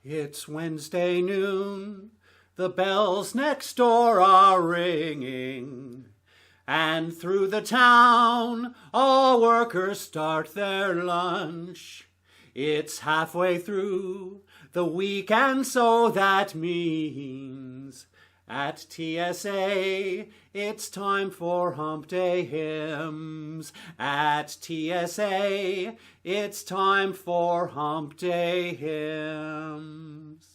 It's Wednesday noon, the bells next door are ringing, and through the town all workers start their lunch. It's halfway through the week, and so that means at TSA, it's time for Hump Day Hymns. At TSA, it's time for Hump Day Hymns.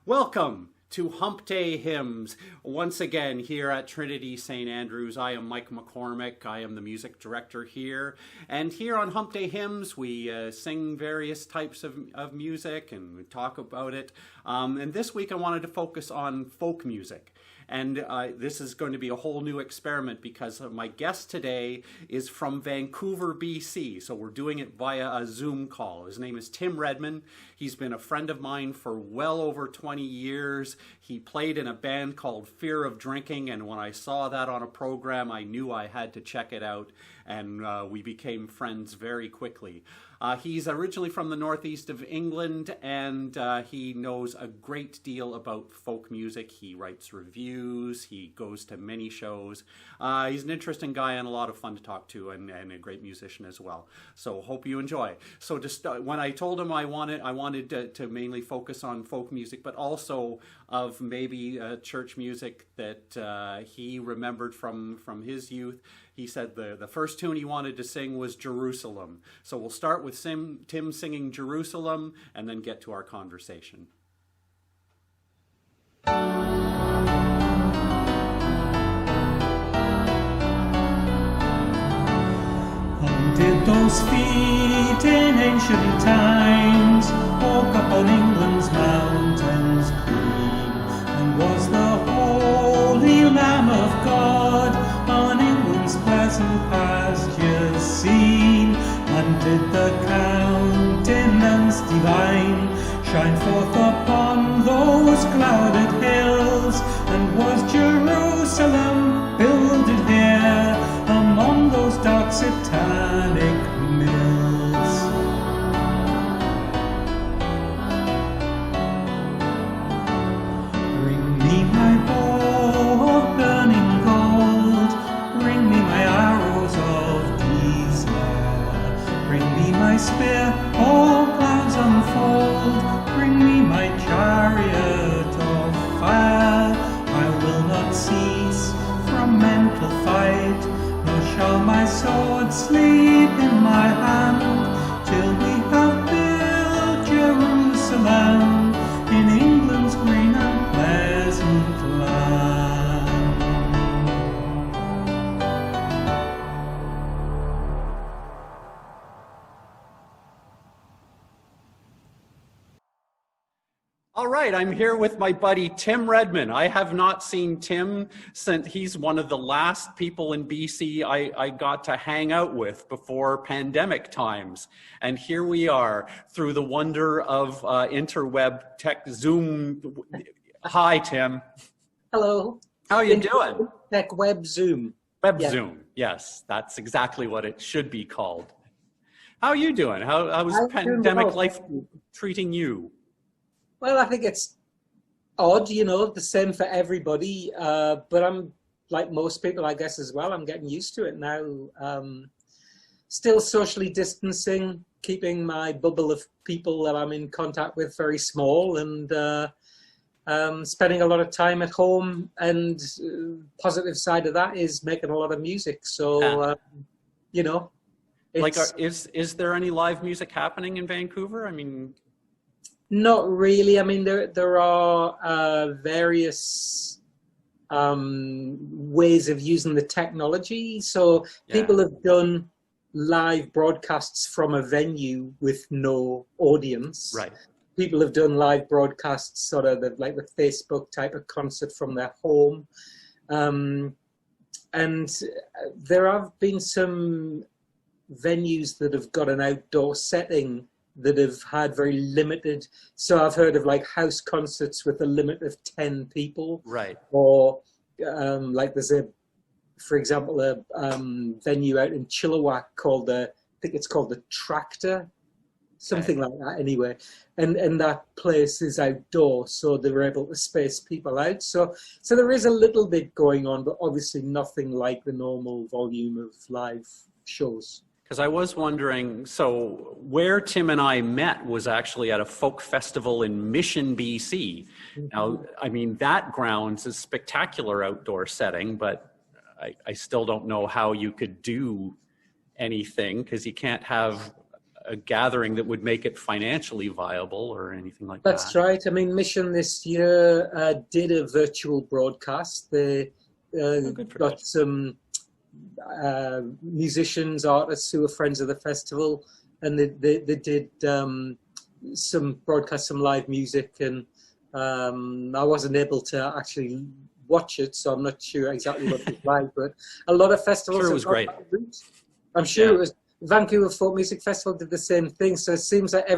Welcome to Hump Day Hymns. Once again, here at Trinity St. Andrews, I am Mike McCormick. I am the music director here. And here on Hump Day Hymns, we sing various types of music and we talk about it. And this week I wanted to focus on folk music. And this is going to be a whole new experiment because my guest today is from Vancouver, BC. So we're doing it via a Zoom call. His name is Tim Readman. He's been a friend of mine for well over 20 years. He played in a band called Fear of Drinking. And when I saw that on a program, I knew I had to check it out. And we became friends very quickly. He's originally from the northeast of England, and he knows a great deal about folk music. He writes reviews, he goes to many shows. He's an interesting guy and a lot of fun to talk to, and a great musician as well. So hope you enjoy. So just when I told him I wanted to mainly focus on folk music, but also of maybe church music that he remembered from his youth. He said the first tune he wanted to sing was Jerusalem. So we'll start with Tim singing Jerusalem and then get to our conversation. Did those feet in ancient times walk up on England's mountains green? And was the Holy Lamb of God on England's pleasant pastures seen? And did the countenance divine shine forth upon those clouded hills? And was Jerusalem builded here among those dark satanic mills? Bring me my bow of burning gold, bring me my arrows of desire, bring me my spear, all clouds unfold, bring me my chariot of fire. I will not cease from mental fight, nor shall my sword sleep in my hand, till we have built Jerusalem in England's green and pleasant land. All right, I'm here with my buddy Tim Readman. I have not seen Tim since he's one of the last people in BC I got to hang out with before pandemic times. And here we are through the wonder of interweb tech Zoom. Hi, Tim. Hello. How are you doing? Tech web Zoom. Web Zoom. Yes, that's exactly what it should be called. How are you doing? How was pandemic life treating you? Well, I think it's odd, the same for everybody. But I'm like most people, I guess, as well. I'm getting used to it now. Still socially distancing, keeping my bubble of people that I'm in contact with very small, and spending a lot of time at home. And positive side of that is making a lot of music. So, like, is there any live music happening in Vancouver? I mean. Not really. I mean, there are various ways of using the technology. So people have done live broadcasts from a venue with no audience. Right. People have done live broadcasts, sort of like the Facebook type of concert from their home. And there have been some venues that have got an outdoor setting that have had very limited, so I've heard of like house concerts with a limit of 10 people. Right. Or like there's for example, a venue out in Chilliwack called I think it's called the Tractor. something like that anyway. And that place is outdoors, so they were able to space people out. So there is a little bit going on, but obviously nothing like the normal volume of live shows. Because I was wondering, so where Tim and I met was actually at a folk festival in Mission, BC. Now, I mean, that grounds is a spectacular outdoor setting, but I still don't know how you could do anything, because you can't have a gathering that would make it financially viable or anything like that. That's right. I mean, Mission this year did a virtual broadcast. They got some musicians, artists who were friends of the festival, and they did some broadcast, some live music, and I wasn't able to actually watch it, so I'm not sure exactly what it was like, but a lot of festivals. I'm sure it was great. I'm sure it was. Vancouver Folk Music Festival did the same thing, so it seems like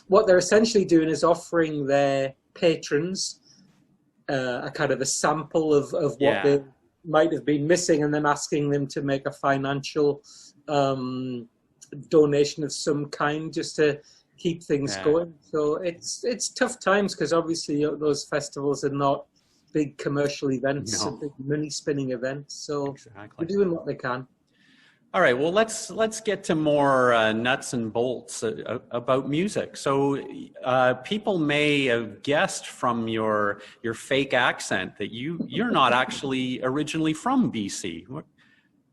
what they're essentially doing is offering their patrons a kind of a sample of what they might have been missing, and then asking them to make a financial donation of some kind just to keep things going. So it's tough times, because obviously those festivals are not big commercial events, big money spinning events. So they're doing what they can. All right, well, let's get to more nuts and bolts about music. So people may have guessed from your fake accent that you're not actually originally from BC.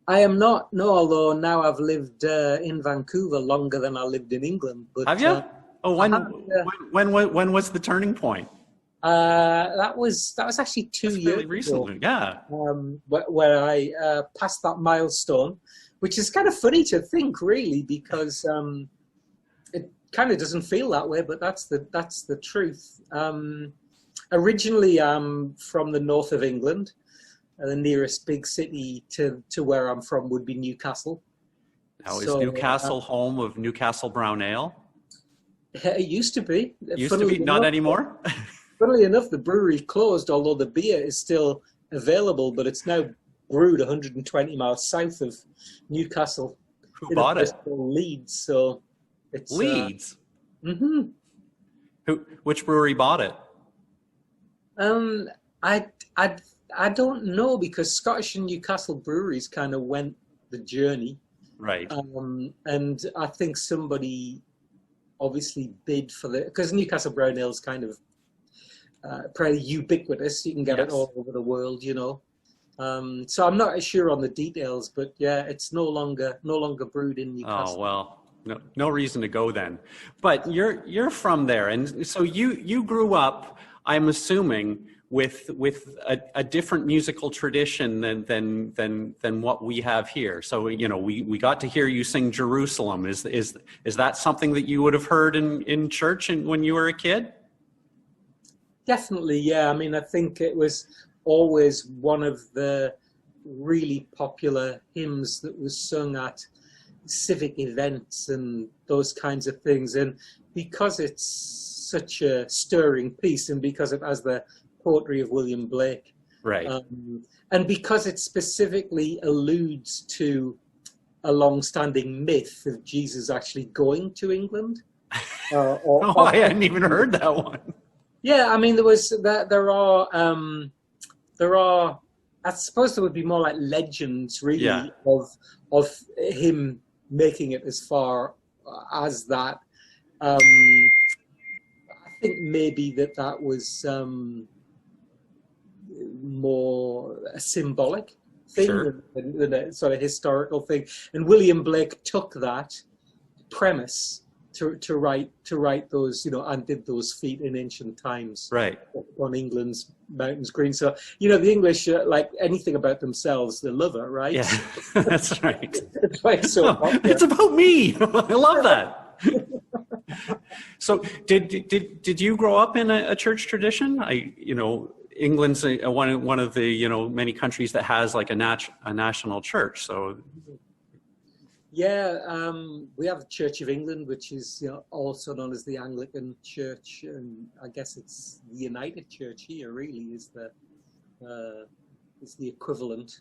I am not, no, although now I've lived in Vancouver longer than I lived in England. But, have you? When was the turning point? That was actually 2 years really recently, ago, where I passed that milestone. Which is kind of funny to think, really, because it kind of doesn't feel that way, but that's the truth. Originally, I'm from the north of England. The nearest big city to where I'm from would be Newcastle. Now, is Newcastle home of Newcastle Brown Ale? It used to be. Used to be, not anymore? Funnily enough, the brewery closed, although the beer is still available, but it's now brewed 120 miles south of Newcastle. Who bought it? Leeds. So it's Leeds. Which brewery bought it? I don't know, because Scottish and Newcastle breweries kind of went the journey, right? And I think somebody obviously bid for because Newcastle Brown Ale is kind of pretty ubiquitous. You can get it all over the world, you know. So I'm not sure on the details, but yeah, it's no longer brewed in Newcastle. Oh well, no reason to go then. But you're from there, and so you grew up, I'm assuming, with a different musical tradition than what we have here. So we got to hear you sing Jerusalem. Is that something that you would have heard in church when you were a kid? Definitely, yeah. I mean, I think it was always one of the really popular hymns that was sung at civic events and those kinds of things. And because it's such a stirring piece, and because it has the poetry of William Blake, right, and because it specifically alludes to a long-standing myth of Jesus actually going to England. I hadn't even heard that one. Yeah, I mean, there are, I suppose there would be more like legends, really, of him making it as far as that. I think maybe that was more a symbolic thing than a sort of historical thing. And William Blake took that premise to write those, and did those feat in ancient times, right, on England's mountains green. So the English, like anything about themselves, they love it, right? Yeah, that's right. It's like it's about me. I love that. So did you grow up in a church tradition? England's one of the many countries that has like a national church. So yeah, we have the Church of England, which is also known as the Anglican Church, and I guess it's the United Church here. Really, is the equivalent.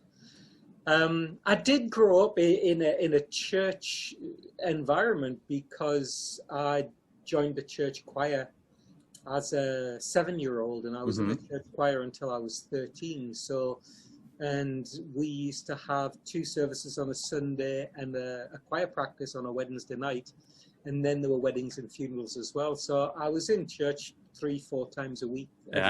I did grow up in a church environment because I joined the church choir as a 7-year-old, and I was in the church choir until I was 13. So, and we used to have 2 services on a Sunday and a choir practice on a Wednesday night, and then there were weddings and funerals as well. So I was in church 3-4 times a week, week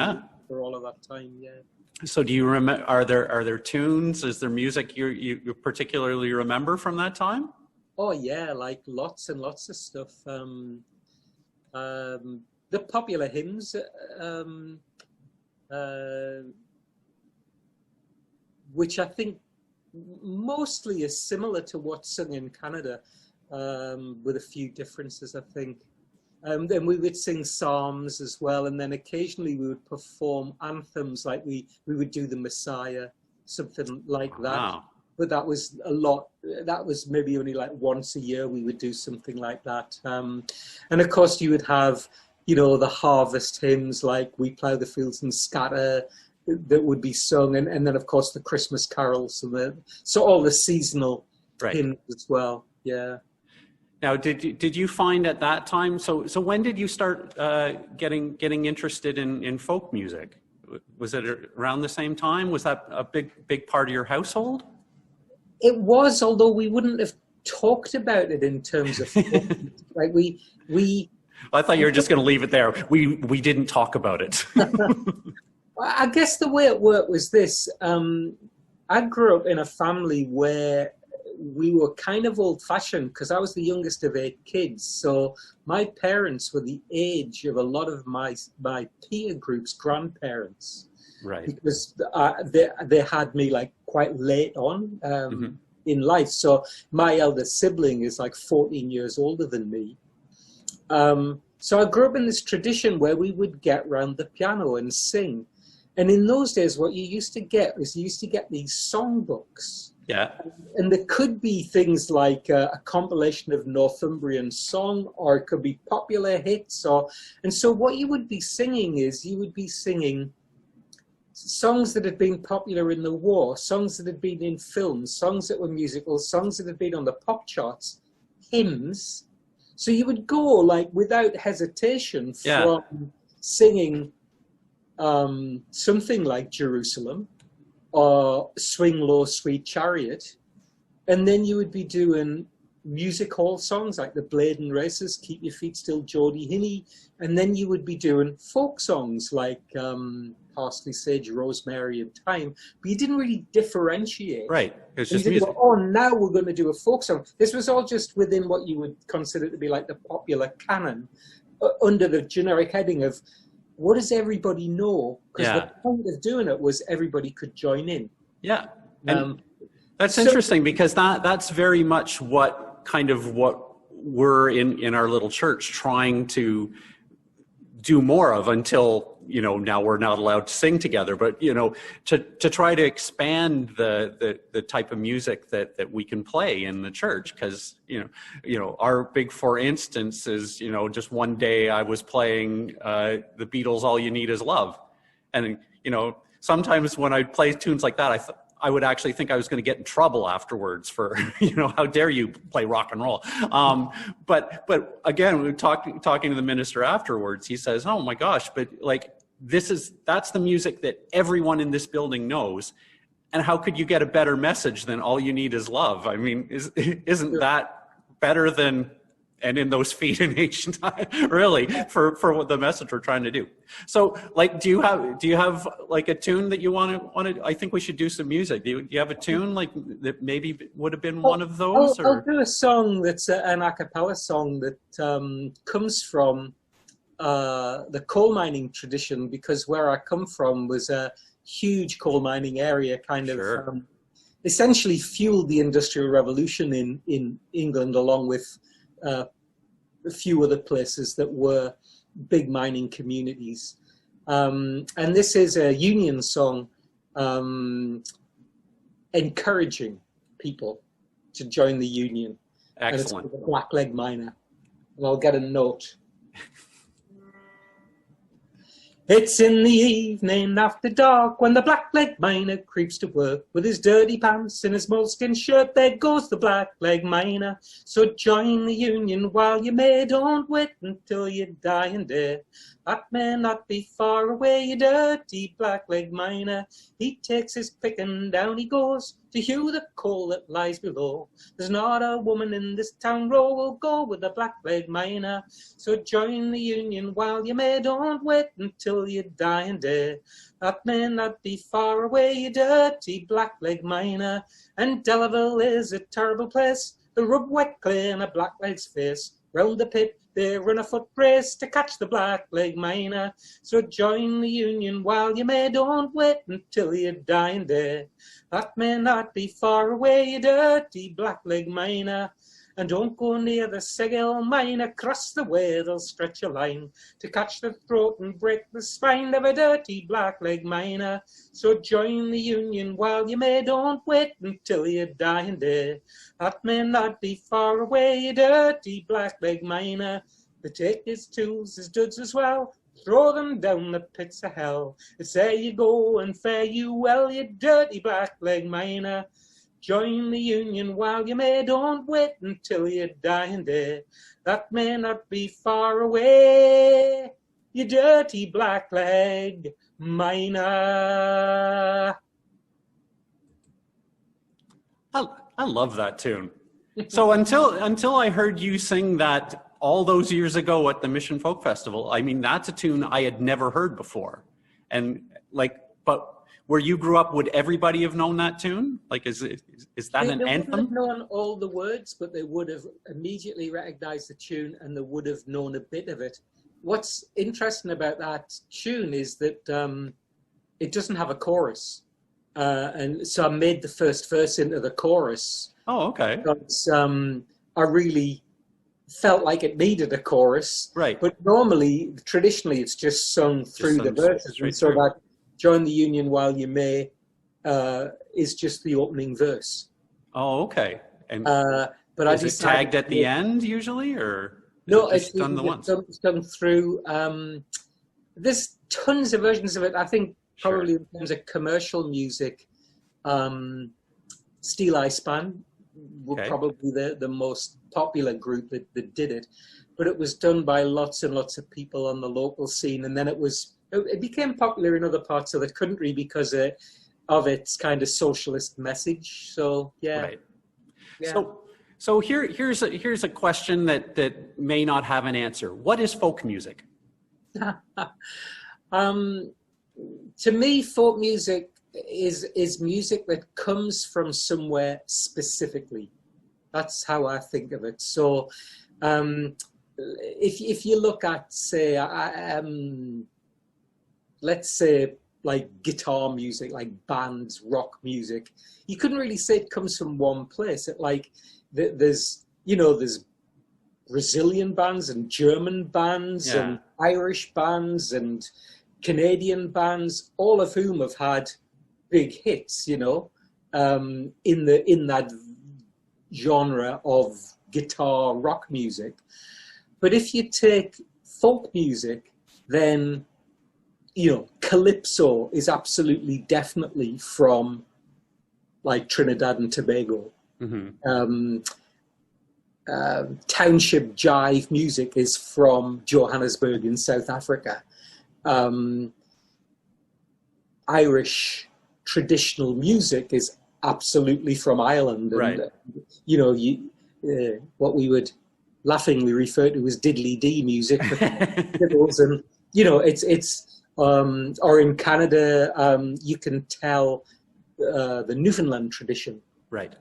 for all of that time. Yeah. So do you remember, are there tunes? Is there music you particularly remember from that time? Oh yeah, like lots and lots of stuff. The popular hymns, which I think mostly is similar to what's sung in Canada, with a few differences, I think. Then we would sing psalms as well, and then occasionally we would perform anthems, like we would do the Messiah, something like that. Wow. But that was a lot. That was maybe only like once a year we would do something like that. And of course you would have, you know, the harvest hymns like "We Plough the Fields and Scatter" that would be sung, and then of course the Christmas carols, and so all the seasonal hymns as well. Yeah. Now, did you find at that time? So when did you start getting interested in folk music? Was it around the same time? Was that a big part of your household? It was, although we wouldn't have talked about it in terms of folk music. Like we. I thought you were just going to leave it there. We didn't talk about it. I guess the way it worked was this. I grew up in a family where we were kind of old-fashioned because I was the youngest of 8 kids. So my parents were the age of a lot of my peer group's grandparents. Right. Because they had me like quite late on in life. So my eldest sibling is like 14 years older than me. So I grew up in this tradition where we would get round the piano and sing. And in those days, what you used to get was these songbooks. Yeah. And there could be things like a compilation of Northumbrian song, or it could be popular hits. And so what you would be singing is you would be singing songs that had been popular in the war, songs that had been in films, songs that were musical, songs that had been on the pop charts, hymns. So you would go like without hesitation from singing something like Jerusalem, or Swing Low, Sweet Chariot. And then you would be doing music hall songs like The Bladen Races, Keep Your Feet Still, Geordie Hinney. And then you would be doing folk songs like Parsley, Sage, Rosemary and Thyme. But you didn't really differentiate. Right. It was just music. Go, oh, now we're going to do a folk song. This was all just within what you would consider to be like the popular canon, under the generic heading of, what does everybody know? Because the point of doing it was everybody could join in. Yeah. And that's interesting, because that's very much what we're in our little church trying to do more of, until, you know, now we're not allowed to sing together, but, you know, to try to expand the type of music that we can play in the church. Because, you know, our big, for instance, is, you know, just one day I was playing the Beatles' All You Need Is Love. And, you know, sometimes when I play tunes like that, I would actually think I was going to get in trouble afterwards for, you know, how dare you play rock and roll. But again, we were talking to the minister afterwards. He says, "Oh my gosh, but like that's the music that everyone in this building knows. And how could you get a better message than All You Need Is Love? I mean, isn't that better than?" And in those feet in ancient time, really, for what the message we're trying to do. So, like, do you have like a tune that you want to? I think we should do some music. Do you have a tune like that maybe would have been one of those? I'll do a song that's an a cappella song that comes from the coal mining tradition, because where I come from was a huge coal mining area, kind of essentially fueled the Industrial Revolution in England, along with a few other places that were big mining communities. And this is a union song encouraging people to join the union. Excellent. And it's the Blackleg Miner. And I'll get a note. It's in the evening after dark when the black-leg miner creeps to work with his dirty pants and his moleskin shirt. There goes the black-leg miner. So join the union while you may. Don't wait until you die and dare. That may not be far away, you dirty black-leg miner. He takes his pick and down he goes to hew the coal that lies below. There's not a woman in this town row will go with the black-leg miner. So join the union while you may. Don't wait until you die and dare. That may not be far away, you dirty black-leg miner. And Delaville is a terrible place. They rub wet clay in a blackleg's face. Round the pit they run a foot race to catch the black-leg miner. So join the union while you may. Don't wait until you die and dare. That may not be far away, you dirty black-leg miner. And don't go near the Seguil mine. Across the way they'll stretch a line to catch the throat and break the spine of a dirty black-leg miner. So join the union while you may. Don't wait until you die and dare. That may not be far away, you dirty black-leg miner. They take his tools, his duds as well, throw them down the pits of hell. It's there you go and fare you well, you dirty black-leg miner. Join the union while you may. Don't wait until you die and dare. That may not be far away, you dirty black-leg miner. I love that tune. So until I heard you sing that all those years ago at the Mission Folk Festival, I mean, that's a tune I had never heard before. And like, but where you grew up, would everybody have known that tune? Like, is that an They anthem? wouldn't have known all the words, but they would have immediately recognized the tune and they would have known a bit of it. What's interesting about that tune is that it doesn't have a chorus. And so I made the first verse into the chorus. Oh, okay. Because I really felt like it needed a chorus. Right. But normally, traditionally, it's just sung through the verses. And so that join the union while you may is just the opening verse. Oh, okay. And but is it tagged at the end usually, or no? It's done the once. It's done through. There's tons of versions of it. I think probably in terms of commercial music, Steel Eye Span were probably the most popular group that did it. But it was done by lots and lots of people on the local scene, and then it became popular in other parts of the country because of its kind of socialist message. So yeah. Right. Yeah. So here's a question that may not have an answer. What is folk music? To me, folk music is music that comes from somewhere specifically. That's how I think of it. So if you look at, say, let's say like guitar music, like bands, rock music, you couldn't really say it comes from one place. There's Brazilian bands and German bands and Irish bands and Canadian bands, all of whom have had big hits, in that genre of guitar rock music. But if you take folk music, then calypso is absolutely definitely from like Trinidad and Tobago. Mm-hmm. Township jive music is from Johannesburg in South Africa. Irish traditional music is absolutely from Ireland, and right. What we would laughingly refer to as diddly dee music, and it's or in Canada you can tell the Newfoundland tradition. Right.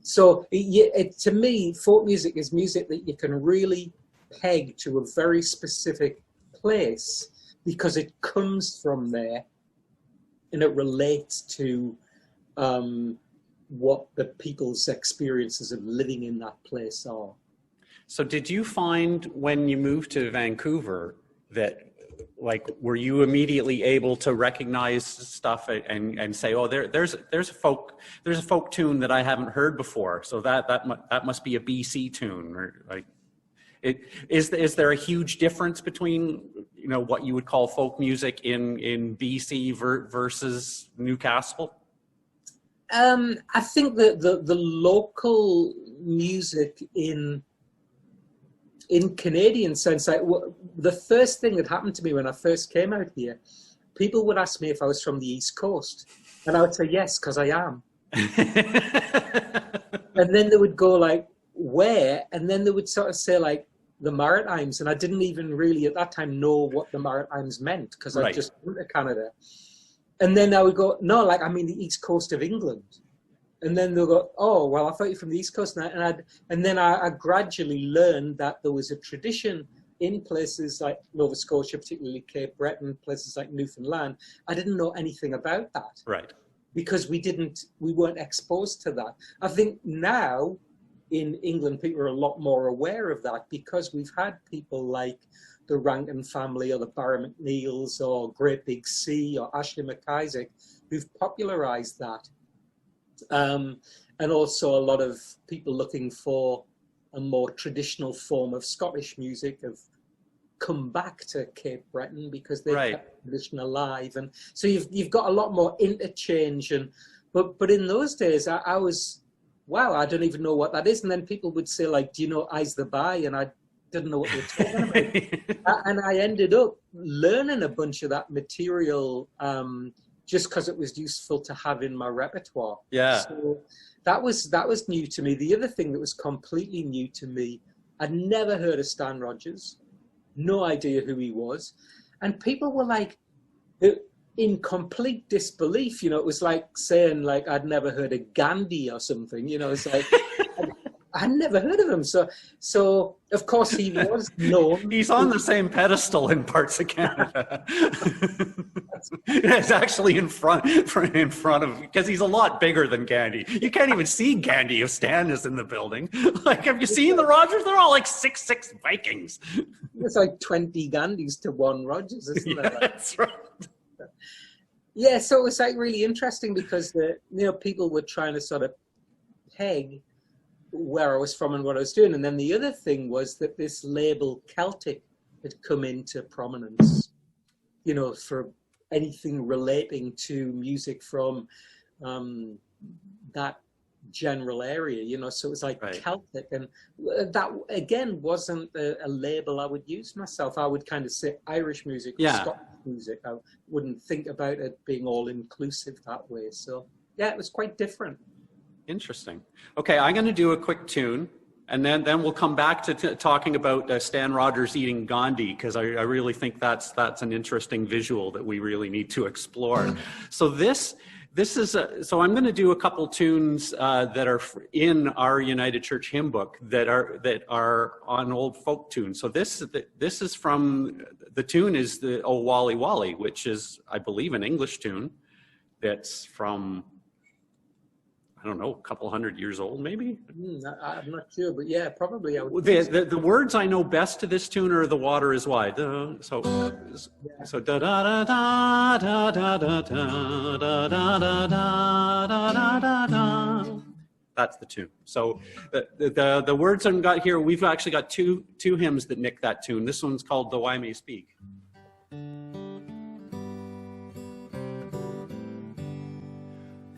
So to me, folk music is music that you can really peg to a very specific place because it comes from there and it relates to what the people's experiences of living in that place are. So did you find when you moved to Vancouver that, like, were you immediately able to recognize stuff and say, oh, there's a folk tune that I haven't heard before, so that must be a BC tune, or like, is there a huge difference between you know, what you would call folk music in BC versus Newcastle? I think that the local music in Canadian sense, like the first thing that happened to me when I first came out here, people would ask me if I was from the East Coast, and I would say yes, because I am. And then they would go like, where? And then they would sort of say like the Maritimes, and I didn't even really at that time know what the Maritimes meant, because I just went to Canada. And then I would go, no, like I mean the East Coast of England. And then they'll go, oh, well, I thought you're from the East Coast. And then I gradually learned that there was a tradition in places like Nova Scotia, particularly Cape Breton, places like Newfoundland. I didn't know anything about that. Right. Because we weren't exposed to that. I think now in England, people are a lot more aware of that, because we've had people like the Rankin family or the Barra McNeils or Great Big Sea or Ashley McIsaac, who've popularized that. And also a lot of people looking for a more traditional form of Scottish music have come back to Cape Breton, because they've kept the tradition alive. And so you've got a lot more interchange. But in those days, I was, wow, I don't even know what that is. And then people would say like, do you know Eyes the Bye? And I didn't know what they were talking about. And I ended up learning a bunch of that material just because it was useful to have in my repertoire. Yeah. So that was new to me. The other thing that was completely new to me, I'd never heard of Stan Rogers, no idea who he was. And people were like, in complete disbelief, you know, it was like saying like I'd never heard of Gandhi or something, you know, it's like, I'd never heard of him. So of course he was known. He's on the same pedestal in parts of Canada. It's actually in front of, because he's a lot bigger than Gandhi. You can't even see Gandhi if Stan is in the building. Like, have you seen the Rogers? They're all like 6'6" Vikings. It's like 20 Gandhis to one Rogers, isn't it? That's right. Yeah, so it was like really interesting, because people were trying to sort of peg where I was from and what I was doing. And then the other thing was that this label Celtic had come into prominence, you know, for anything relating to music from that general area, you know, so it was like Celtic. And that, again, wasn't a label I would use myself. I would kind of say Irish music or Scottish music. I wouldn't think about it being all inclusive that way. So, yeah, it was quite different. Interesting. Okay, I'm going to do a quick tune, and then we'll come back to talking about Stan Rogers eating Gandhi, because I really think that's an interesting visual that we really need to explore. So this is so I'm going to do a couple tunes that are in our United Church hymn book that are on old folk tunes. So this is from, the tune is the Oh Wally Wally, which is, I believe, an English tune that's from, I don't know, a couple hundred years old, maybe? I'm not sure, but yeah, probably. I would the words I know best to this tune are "The Water Is Wide." So da da da da da da da da da da da da da. That's the tune. So the words I've got here, we've actually got two hymns that nick that tune. This one's called "Though I May Speak."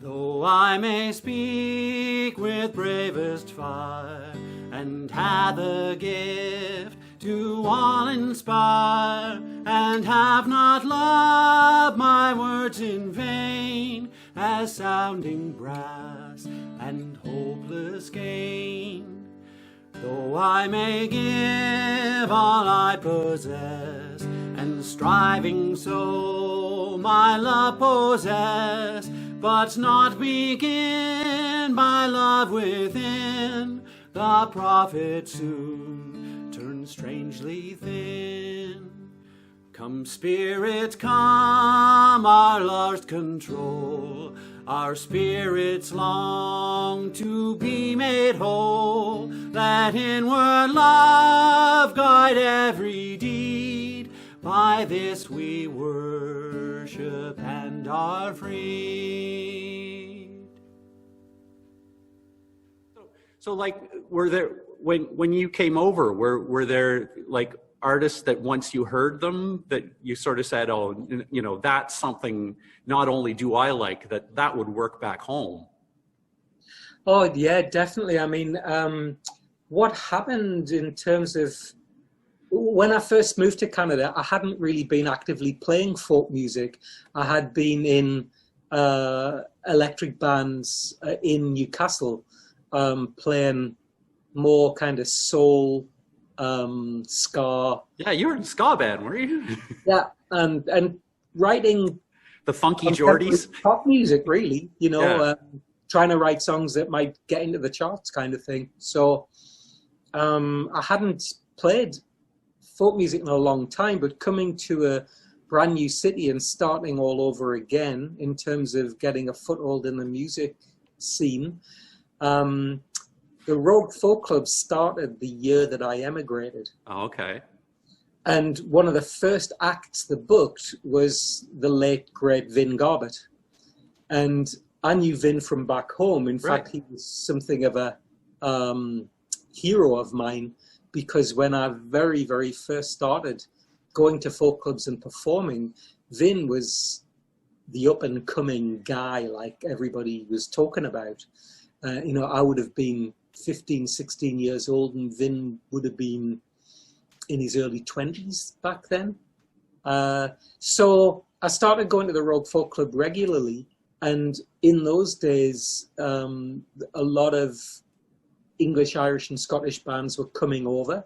Though I may speak with bravest fire, and have the gift to all inspire, and have not love, my words in vain, as sounding brass and hopeless gain. Though I may give all I possess, and striving so my love possess, but not begin by love within, the prophet soon turns strangely thin. Come, Spirit, come, our lost control. Our spirits long to be made whole. Let inward love guide every deed. By this we worship and are freed. So like, were there, when you came over, were there like artists that once you heard them, that you sort of said, oh, you know, that's something not only do I like, that would work back home? Oh, yeah, definitely. I mean, what happened in terms of when I first moved to Canada, I hadn't really been actively playing folk music. I had been in electric bands in Newcastle, playing more kind of soul, ska. Yeah, you were in a ska band, were you? Yeah, and writing the Funky Geordies. Pop music, really, you know, Yeah. trying to write songs that might get into the charts kind of thing. So I hadn't played folk music in a long time, but coming to a brand new city and starting all over again in terms of getting a foothold in the music scene, the Rogue Folk Club started the year that I emigrated. Oh, okay. And one of the first acts they booked was the late, great Vin Garbett. And I knew Vin from back home. In fact, he was something of a hero of mine, because when I very, very first started going to folk clubs and performing, Vin was the up-and-coming guy like everybody was talking about. You know, I would have been 15, 16 years old, and Vin would have been in his early 20s back then. So I started going to the Rogue Folk Club regularly, and in those days, a lot of English, Irish, and Scottish bands were coming over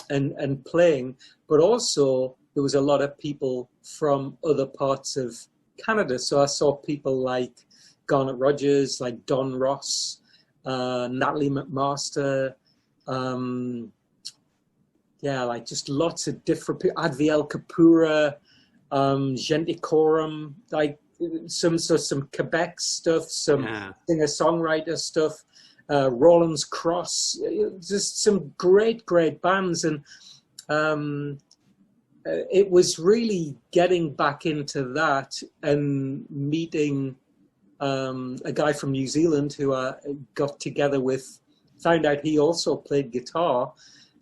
and playing, but also there was a lot of people from other parts of Canada. So I saw people like Garnet Rogers, like Don Ross, Natalie McMaster, yeah, like just lots of different people, Adviel Kapura, Gentikorum, like some Quebec stuff, some singer-songwriter stuff, Roland's Cross, just some great bands. And it was really getting back into that and meeting a guy from New Zealand who I got together with, found out he also played guitar.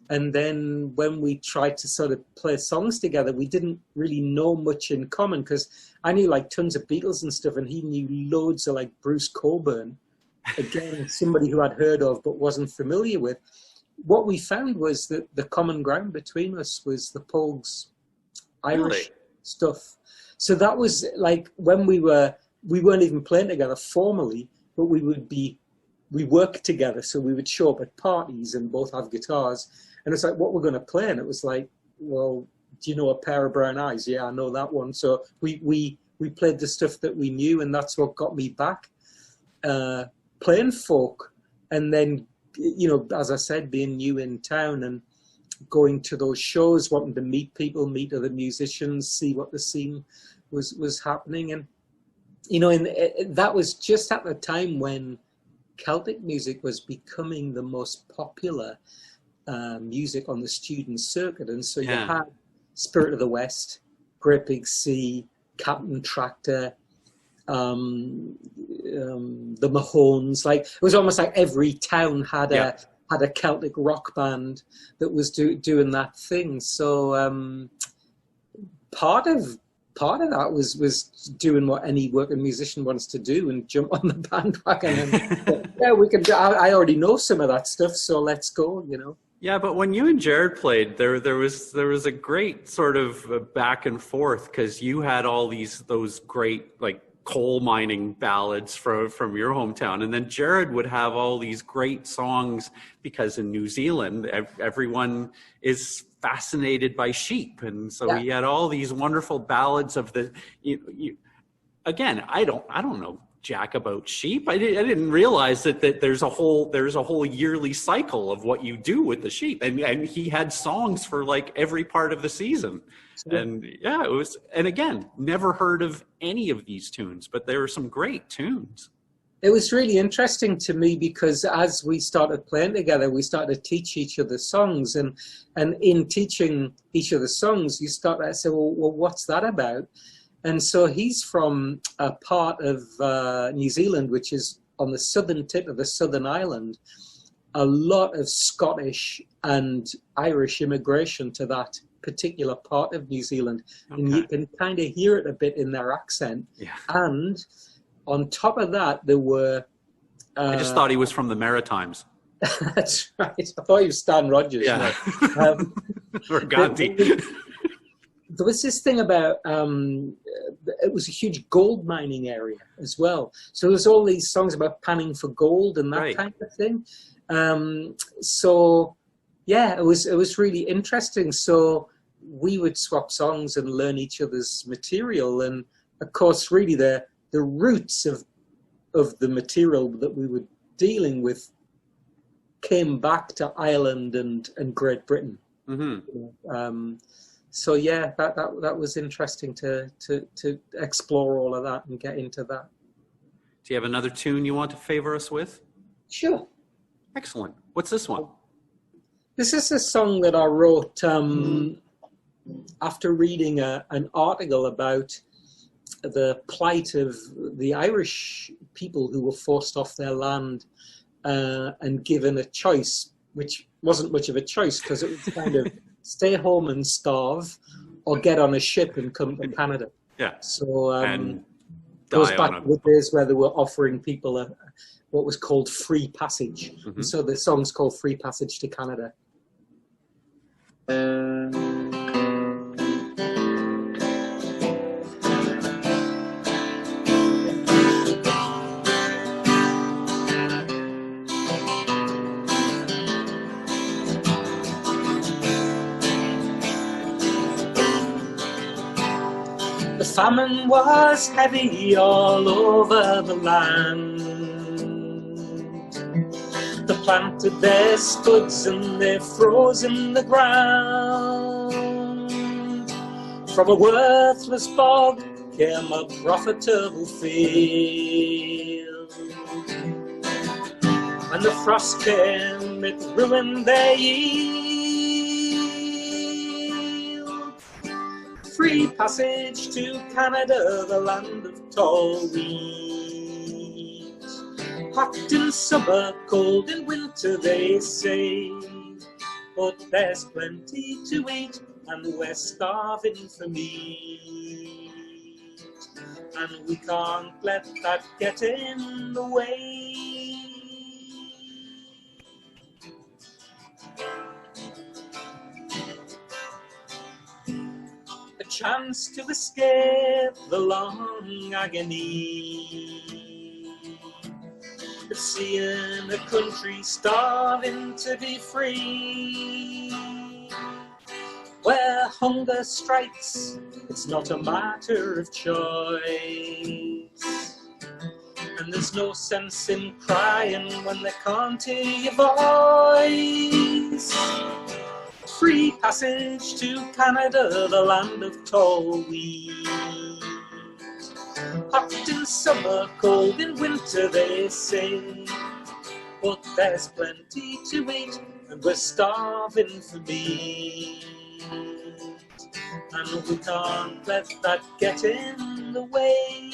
And then when we tried to sort of play songs together, we didn't really know much in common, because I knew like tons of Beatles and stuff, and he knew loads of like Bruce Cockburn, again, somebody who I'd heard of but wasn't familiar with. What we found was that the common ground between us was the Pogues Irish stuff. So that was like when we weren't even playing together formally, but we worked together. So we would show up at parties and both have guitars. And it's like, what we're going to play? And it was like, well, do you know A Pair of Brown Eyes? Yeah, I know that one. So we played the stuff that we knew, and that's what got me back playing folk. And then, you know, as I said, being new in town and going to those shows, wanting to meet people, meet other musicians, see what the scene was happening. And, you know, that was just at the time when Celtic music was becoming the most popular music on the student circuit. And so you had Spirit of the West, Great Big Sea, Captain Tractor, the Mahones. Like, it was almost like every town had a Celtic rock band that was doing that thing. So part of that was doing what any working musician wants to do and jump on the bandwagon. And yeah, we can. I already know some of that stuff, so let's go. You know. Yeah, but when you and Jared played, there was a great sort of back and forth, because you had all those great like coal mining ballads from your hometown, and then Jared would have all these great songs, because in New Zealand everyone is fascinated by sheep, and so he had all these wonderful ballads of the. Again, I don't know jack about sheep. I didn't realize that there's a whole yearly cycle of what you do with the sheep, and he had songs for like every part of the season. And yeah, it was, and again, never heard of any of these tunes, but there were some great tunes. It was really interesting to me, because as we started playing together, we started to teach each other songs, and in teaching each other songs, you start to say, well, what's that about? And so he's from a part of New Zealand, which is on the southern tip of the southern island. A lot of Scottish and Irish immigration to that particular part of New Zealand, and Okay. you can kind of hear it a bit in their accent. Yeah. And on top of that, there were. I just thought he was from the Maritimes. That's right. I thought you were Stan Rogers. Yeah. No. Or Gandhi. There was this thing about it was a huge gold mining area as well. So there's all these songs about panning for gold and that Right. kind of thing. So yeah, it was really interesting. So we would swap songs and learn each other's material, and of course, really the roots of the material that we were dealing with came back to Ireland and Great Britain. Mm-hmm. So yeah, that was interesting to explore all of that and get into that. Do you have another tune you want to favor us with? Sure. Excellent. What's this one? This is a song that I wrote after reading an article about the plight of the Irish people who were forced off their land and given a choice, which wasn't much of a choice because it was kind of stay home and starve or get on a ship and come to Canada. Yeah. So And goes die back on to the days where they were offering people what was called free passage. Mhm. So the song's called Free Passage to Canada. The famine was heavy all over the land. They planted their spuds and they froze in the ground. From a worthless bog came a profitable field. When the frost came, it ruined their yield. Free passage to Canada, the land of tall wheat. Hot in summer, cold in winter, they say. But there's plenty to eat, and we're starving for meat. And we can't let that get in the way. A chance to escape the long agony of seeing a country starving to be free. Where hunger strikes, it's not a matter of choice. And there's no sense in crying when they can't hear your voice. Free passage to Canada, the land of tall wheat. Hot in summer, cold in winter, they say. But there's plenty to eat, and we're starving for meat. And we can't let that get in the way.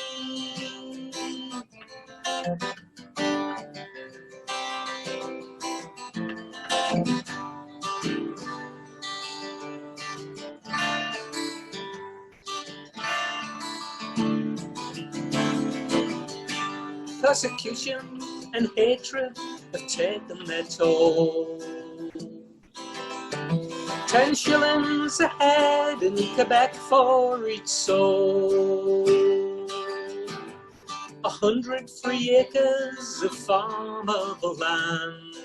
Persecution and hatred have taken their toll. 10 shillings a head in Quebec for each soul. 100 free acres of farmable land.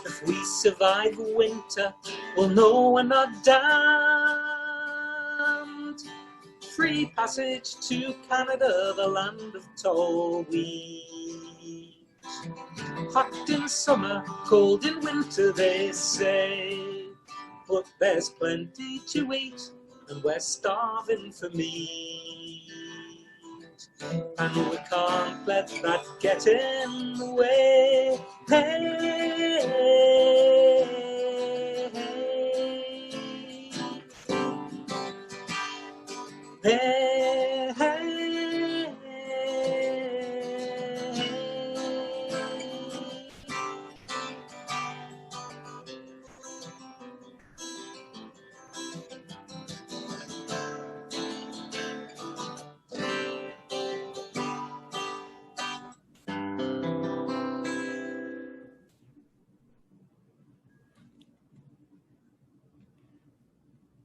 If we survive winter, we'll know we're not damned. Free passage to Canada, the land of tall wheat. Hot in summer, cold in winter, they say. But there's plenty to eat, and we're starving for meat. And we can't let that get in the way. Hey, hey, hey,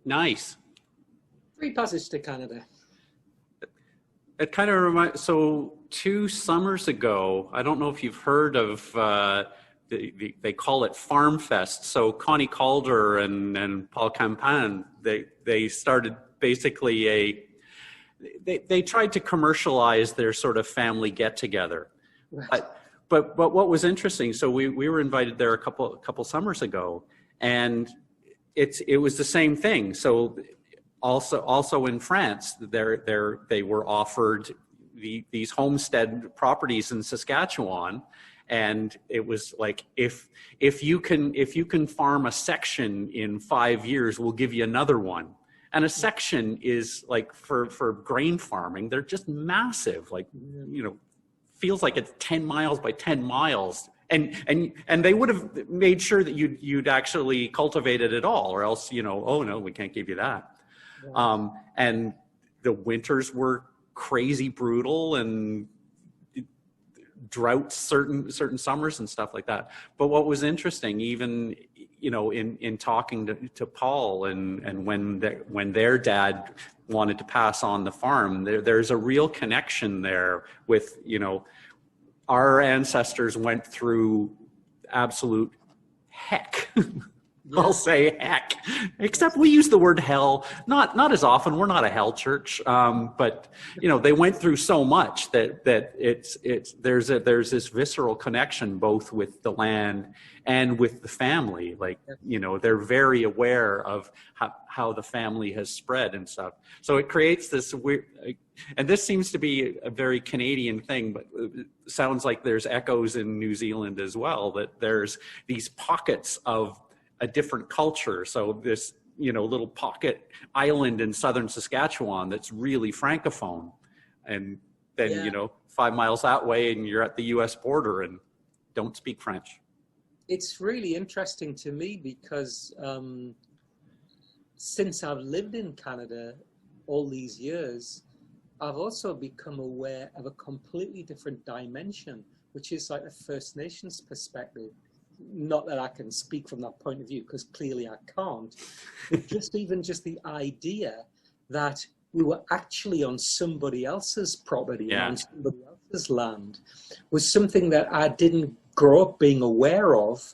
Nice. Free passage to Canada. It kind of reminds, so 2 summers ago, I don't know if you've heard of, they call it Farm Fest. So Connie Calder and Paul Campan, they started basically they tried to commercialize their sort of family get together. Right. But what was interesting, so we were invited there a couple summers ago, and it was the same thing. So also in France, they were offered these homestead properties in Saskatchewan, and it was like, if you can farm a section in 5 years, we'll give you another one. And a section is like for grain farming, they're just massive, like, feels like it's 10 miles by 10 miles. And they would have made sure that you'd actually cultivated it all, or else, oh no, we can't give you that. Yeah. And the winters were crazy brutal, and droughts certain summers and stuff like that. But what was interesting, even in talking to Paul, and when their dad wanted to pass on the farm, there's a real connection there with, our ancestors went through absolute heck. I'll say heck, except we use the word hell not as often. We're not a hell church, but they went through so much that there's this visceral connection both with the land and with the family. Like, they're very aware of how the family has spread and stuff. So it creates this weird, and this seems to be a very Canadian thing, but it sounds like there's echoes in New Zealand as well, that there's these pockets of a different culture. So this, little pocket island in southern Saskatchewan that's really francophone, and then 5 miles that way and you're at the US border and don't speak French. It's really interesting to me because since I've lived in Canada all these years, I've also become aware of a completely different dimension, which is like a First Nations perspective. Not that I can speak from that point of view, because clearly I can't, but just the idea that we were actually on somebody else's property, on somebody else's land, was something that I didn't grow up being aware of,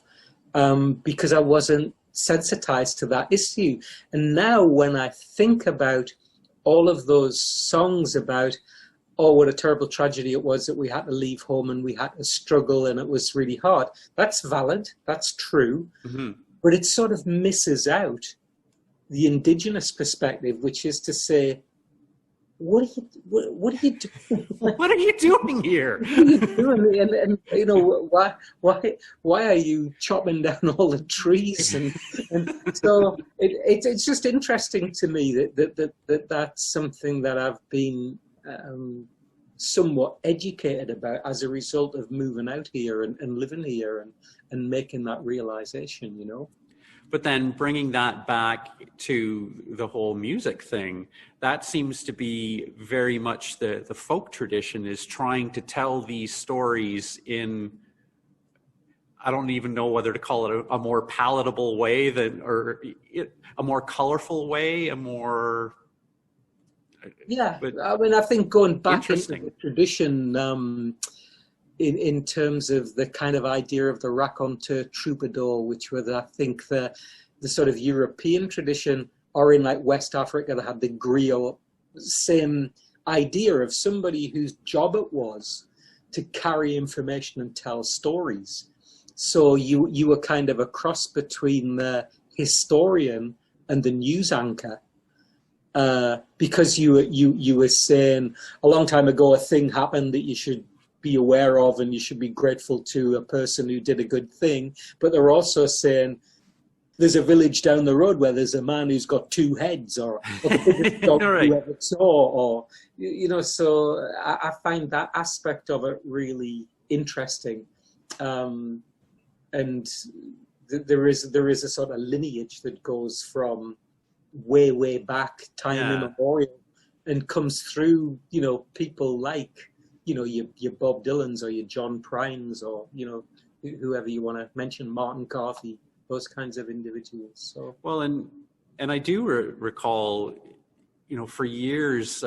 because I wasn't sensitized to that issue. And now when I think about all of those songs about, oh, what a terrible tragedy it was that we had to leave home and we had to struggle and it was really hard. That's valid, that's true, but it sort of misses out the Indigenous perspective, which is to say, what are you doing? What are you doing here? What are you doing? And why are you chopping down all the trees? And so it's just interesting to me that's something that I've been somewhat educated about as a result of moving out here and living here and making that realization, But then bringing that back to the whole music thing, that seems to be very much the folk tradition, is trying to tell these stories in, I don't even know whether to call it a more palatable way or a more colorful way, a more... Yeah, I mean, I think going back into the tradition, in terms of the kind of idea of the raconteur troubadour, which was, I think, the sort of European tradition, or in like West Africa, they had the griot, same idea of somebody whose job it was to carry information and tell stories. So you were kind of a cross between the historian and the news anchor. Because you were saying a long time ago a thing happened that you should be aware of and you should be grateful to a person who did a good thing, but they're also saying there's a village down the road where there's a man who's got 2 heads, or the biggest dog you ever saw, or so I find that aspect of it really interesting, and there is a sort of lineage that goes from way back, time immemorial, and comes through, people like, your Bob Dylans or your John Prines, or, whoever you want to mention, Martin Carthy, those kinds of individuals. So well, and And I do recall, you know, for years,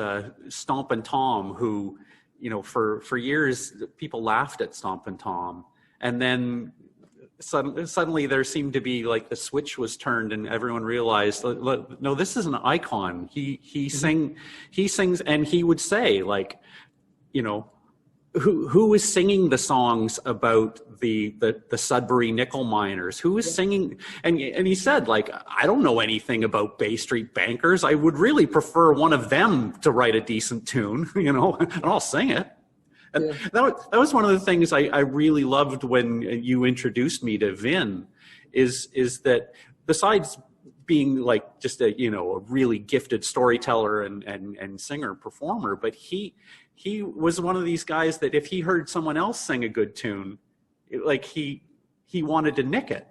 Stompin' Tom, who, you know, for years people laughed at Stompin' Tom, and then suddenly there seemed to be like the switch was turned, and everyone realized, no, this is an icon. He sings, and he would say, like, you know, who was singing the songs about the Sudbury nickel miners? Who was singing? And he said, like, I don't know anything about Bay Street bankers. I would really prefer one of them to write a decent tune, you know, and I'll sing it. And that was one of the things I really loved when you introduced me to Vin, is that besides being like just a, you know, a really gifted storyteller and singer performer, but he was one of these guys that if he heard someone else sing a good tune, like he wanted to nick it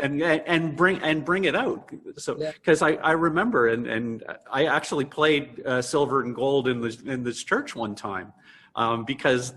and bring it out. So because I remember and I actually played Silver and Gold in this church one time, because,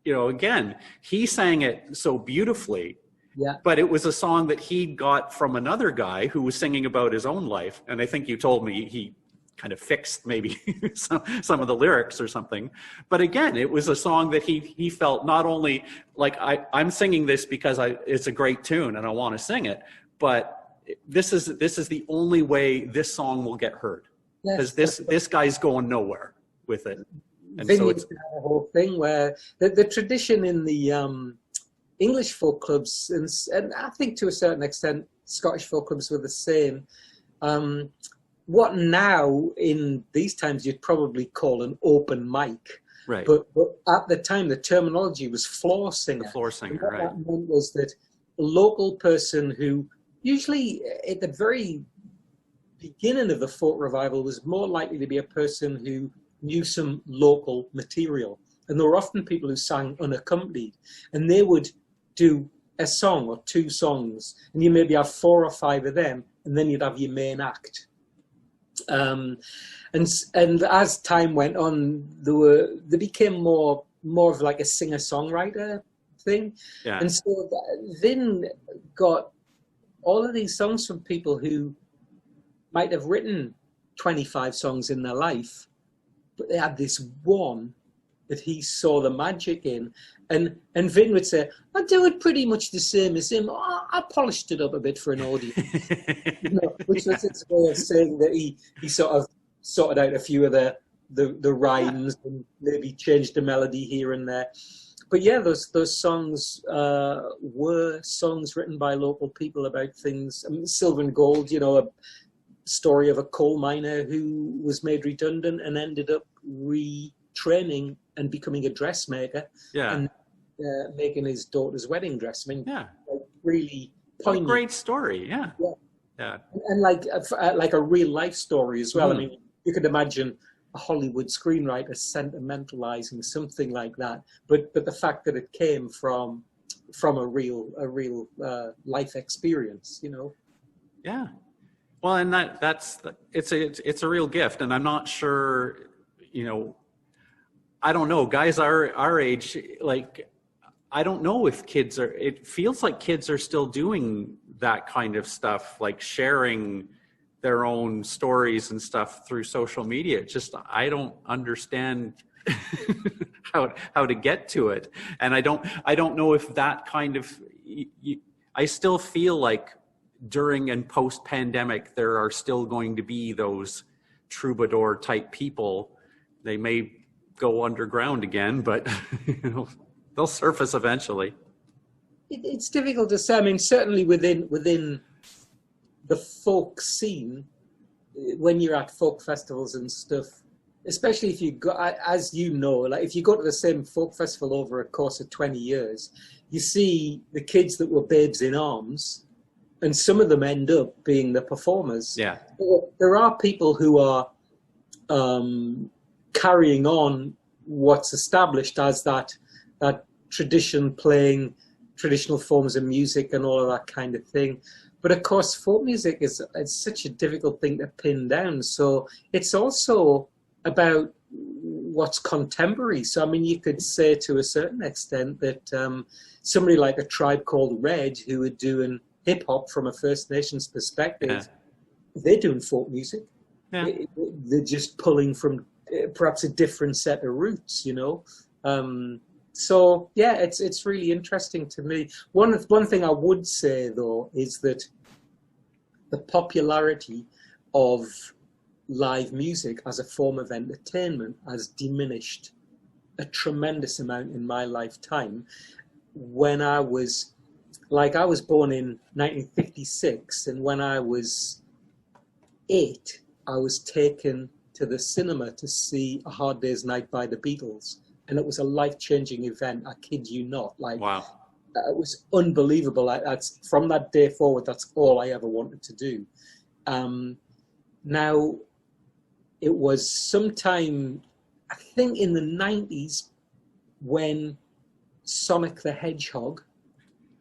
you know, again, he sang it so beautifully. Yeah. But it was a song that he got from another guy who was singing about his own life. And I think you told me he kind of fixed maybe some of the lyrics or something. But again, it was a song that he felt not only like I'm singing this because it's a great tune and I want to sing it, but this is the only way this song will get heard, because this guy's going nowhere with it. And so it's a whole thing where the tradition in the English folk clubs, and I think to a certain extent Scottish folk clubs were the same. What now in these times you'd probably call an open mic, right? But at the time the terminology was floor singer. The floor singer, and what right? That meant was that a local person who usually at the very beginning of the folk revival was more likely to be a person who knew some local material, and there were often people who sang unaccompanied, and they would do a song or two songs, and you maybe have 4 or 5 of them, and then you'd have your main act. And as time went on, they became more of like a singer-songwriter thing. Yeah. And so Vin got all of these songs from people who might have written 25 songs in their life, but they had this one that he saw the magic in. And Vin would say, I do it pretty much the same as him. I polished it up a bit for an audience. You know, which was his way of saying that he sort of sorted out a few of the rhymes and maybe changed the melody here and there. But yeah, those songs were songs written by local people about things. I mean, Silver and Gold, you know, a story of a coal miner who was made redundant and ended up retraining and becoming a dressmaker. Yeah. And making his daughter's wedding dress. I mean, like really poignant. What a great story. Yeah. And like a real life story as well. I mean, you could imagine a Hollywood screenwriter sentimentalizing something like that, but the fact that it came from a real life experience, you know. Yeah. Well, and it's a real gift, and I'm not sure, you know, I don't know, guys our age, like, I don't know if it feels like kids are still doing that kind of stuff, like sharing their own stories and stuff through social media. Just, I don't understand how to get to it. And I don't know if that kind of, I still feel like during and post pandemic, there are still going to be those troubadour type people. They may go underground again, but you know, they'll surface eventually. It's difficult to say. I mean, certainly within the folk scene, when you're at folk festivals and stuff, especially if you go, as you know, like if you go to the same folk festival over a course of 20 years, you see the kids that were babes in arms, and some of them end up being the performers. Yeah, there are people who are carrying on what's established as that tradition, playing traditional forms of music and all of that kind of thing. But of course, folk music is such a difficult thing to pin down. So it's also about what's contemporary. So I mean, you could say to a certain extent that somebody like A Tribe Called Red, who are doing hip hop from a First Nations perspective, they're doing folk music. Yeah. They're just pulling from perhaps a different set of roots, you know. So yeah, it's really interesting to me. One thing I would say though is that the popularity of live music as a form of entertainment has diminished a tremendous amount in my lifetime. When I was born in 1956, and when I was 8, I was taken to the cinema to see A Hard Day's Night by the Beatles, and it was a life-changing event. I kid you not. Like, Wow. It was unbelievable. That's from that day forward. That's all I ever wanted to do. Now, it was sometime, I think, in the 90s when Sonic the Hedgehog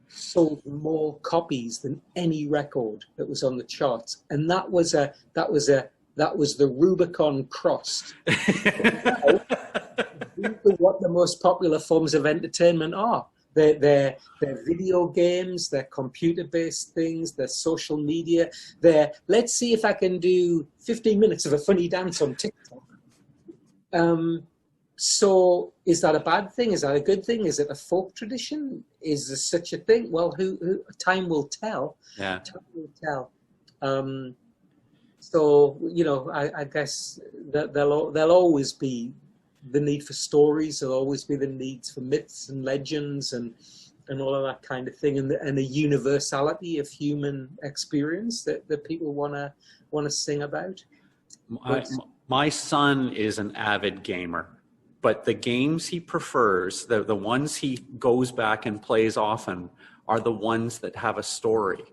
sold more copies than any record that was on the charts, and that was the Rubicon crossed. Now, what the most popular forms of entertainment are. They're video games, they're computer-based things, they're social media, they're, let's see if I can do 15 minutes of a funny dance on TikTok. So is that a bad thing? Is that a good thing? Is it a folk tradition? Is there such a thing? Well, time will tell. Yeah. Time will tell. So, you know, I guess that there'll always be the need for stories. There'll always be the need for myths and legends and all of that kind of thing, and the universality of human experience that people want to sing about. My son is an avid gamer, but the games he prefers, the ones he goes back and plays often, are the ones that have a story.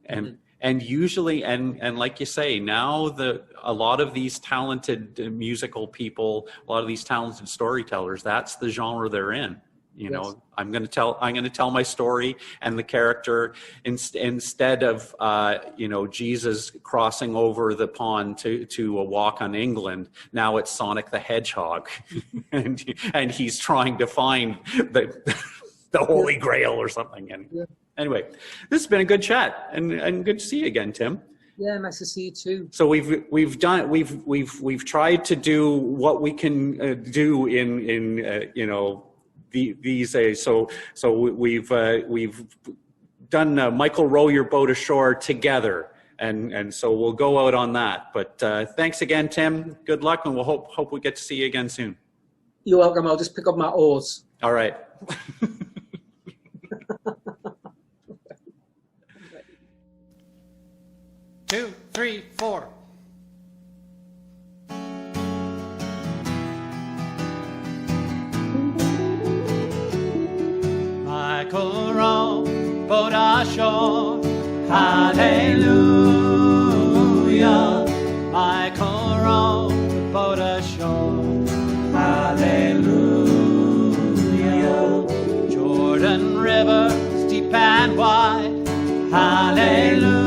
And and usually, and like you say, now a lot of these talented musical people, a lot of these talented storytellers, that's the genre they're in. You know, I'm going to tell my story, and the character, instead of Jesus crossing over the pond to a walk on England, now it's Sonic the Hedgehog, and he's trying to find the Holy Grail or something. And anyway, this has been a good chat, and good to see you again, Tim. Yeah, nice to see you too. So we've tried to do what we can do in these days. So we've done Michael Row Your Boat Ashore together, and so we'll go out on that. But thanks again, Tim. Good luck, and we'll hope we get to see you again soon. You're welcome. I'll just pick up my oars. All right. 2, 3, 4. Michael Row, boat ashore, hallelujah. Michael Row, boat ashore, hallelujah. Jordan River, steep and wide, hallelujah.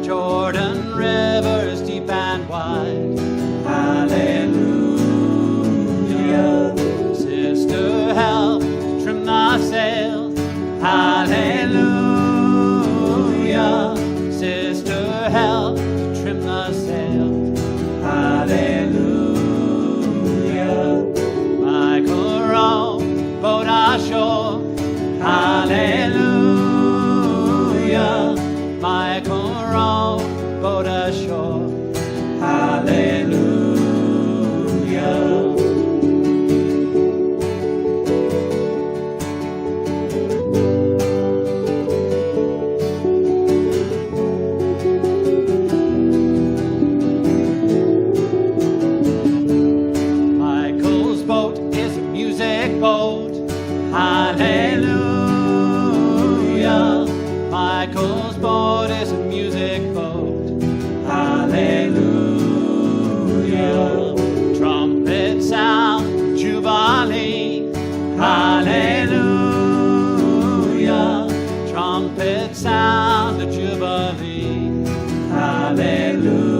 Jordan River, steep and wide, hallelujah. Sister, help trim the sails, hallelujah. Sister, help trim the sails, hallelujah. Michael Row, boat ashore, hallelujah. Michael Row, boat ashore, hallelujah. Michael's boat is a music boat, hallelujah. Michael's boat is a music boat, hallelujah. Trumpet sound, jubilee, hallelujah. Trumpet sound, the jubilee, hallelujah.